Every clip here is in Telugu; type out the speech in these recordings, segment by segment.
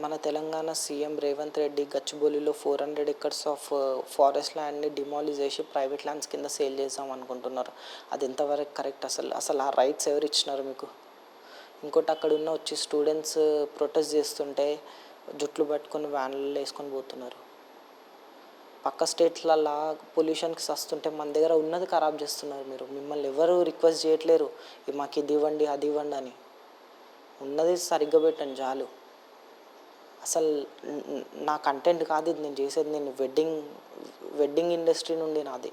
మన తెలంగాణ సీఎం రేవంత్ రెడ్డి గచ్చిబౌలిలో 400 ఎకర్స్ ఆఫ్ ఫారెస్ట్ ల్యాండ్ని డిమాలిష్ చేసి ప్రైవేట్ ల్యాండ్స్ కింద సేల్ చేద్దాం అనుకుంటున్నారు. అది ఎంతవరకు కరెక్ట్? అసలు ఆ రైట్స్ ఎవరు ఇచ్చినారు మీకు? ఇంకోటి అక్కడ ఉన్న వచ్చి స్టూడెంట్స్ ప్రొటెస్ట్ చేస్తుంటే జుట్లు పట్టుకొని వ్యాన్లలో వేసుకొని పోతున్నారు. పక్క స్టేట్లల్లో పొల్యూషన్కి వస్తుంటే మన దగ్గర ఉన్నది ఖరాబ్ చేస్తున్నారు. మిమ్మల్ని ఎవరు రిక్వెస్ట్ చేయట్లేరు మాకు ఇది ఇవ్వండి అది ఇవ్వండి అని. ఉన్నది సరిగ్గా పెట్టండి చాలు. అసలు నా కంటెంట్ కాదు ఇది నేను చేసేది. నేను వెడ్డింగ్ ఇండస్ట్రీ నుండి నాది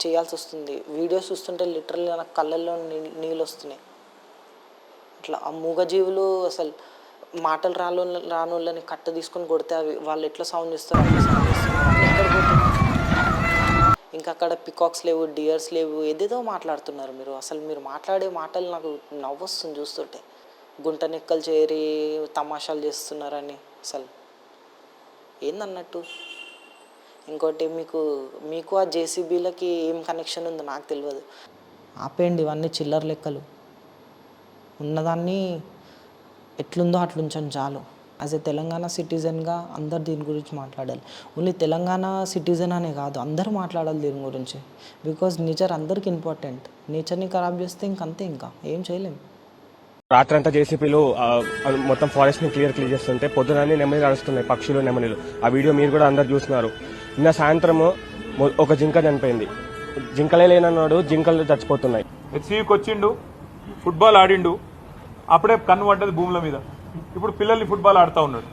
చేయాల్సి వస్తుంది. వీడియోస్ చూస్తుంటే లిటరల్గా నాకు కళ్ళల్లో నీళ్ళు వస్తున్నాయి. ఇట్లా ఆ మూగజీవులు అసలు మాటలు రాని వాళ్ళని కట్ట తీసుకొని కొడితే అవి వాళ్ళు ఎట్లా సౌండ్ చేస్తారు అట్లా సౌండ్ చేస్తున్నారు. ఎక్కడ పోతున్నారు? ఇంకా అక్కడ పికాక్స్ లేవు, డియర్స్ లేవు, ఏదేదో మాట్లాడుతున్నారు మీరు. అసలు మీరు మాట్లాడే మాటలు నాకు నవ్వొస్తుంది చూస్తుంటే. గుంటనెక్కలు చేరి తమాషాలు చేస్తున్నారని అసలు ఏందన్నట్టు. ఇంకోటి మీకు ఆ జేసీబీలకి ఏం కనెక్షన్ ఉందో నాకు తెలియదు. ఆపేయండి ఇవన్నీ చిల్లర లెక్కలు. ఉన్నదాన్ని ఎట్లుందో అట్లుంచండి చాలు. యాజ్ ఎ తెలంగాణ సిటిజన్గా అందరు దీని గురించి మాట్లాడాలి. ఓన్లీ తెలంగాణ సిటిజన్ అనే కాదు, అందరూ మాట్లాడాలి దీని గురించి. బికాజ్ నేచర్ అందరికి ఇంపార్టెంట్. నేచర్ని ఖరాబ్ చేస్తే ఇంకంతే, ఇంకా ఏం చేయలేము. రాత్రంతా జేసీపీలు మొత్తం ఫారెస్ట్ ని క్లియర్ చేస్తుంటే పొద్దునన్నీ నెమలి నడుస్తున్నాయి, పక్షులు నెమలిలు. ఆ వీడియో మీరు కూడా అందరు చూస్తున్నారు. నిన్న సాయంత్రం ఒక జింక చనిపోయింది. జింకలే లేనన్నాడు, జింకలు చచ్చిపోతున్నాయి. హెచ్సికి వచ్చిండు, ఫుట్బాల్ ఆడిండు, అప్పుడే కన్ను పడ్డది భూముల మీద. ఇప్పుడు పిల్లల్ని ఫుట్బాల్ ఆడుతూ ఉన్నాడు.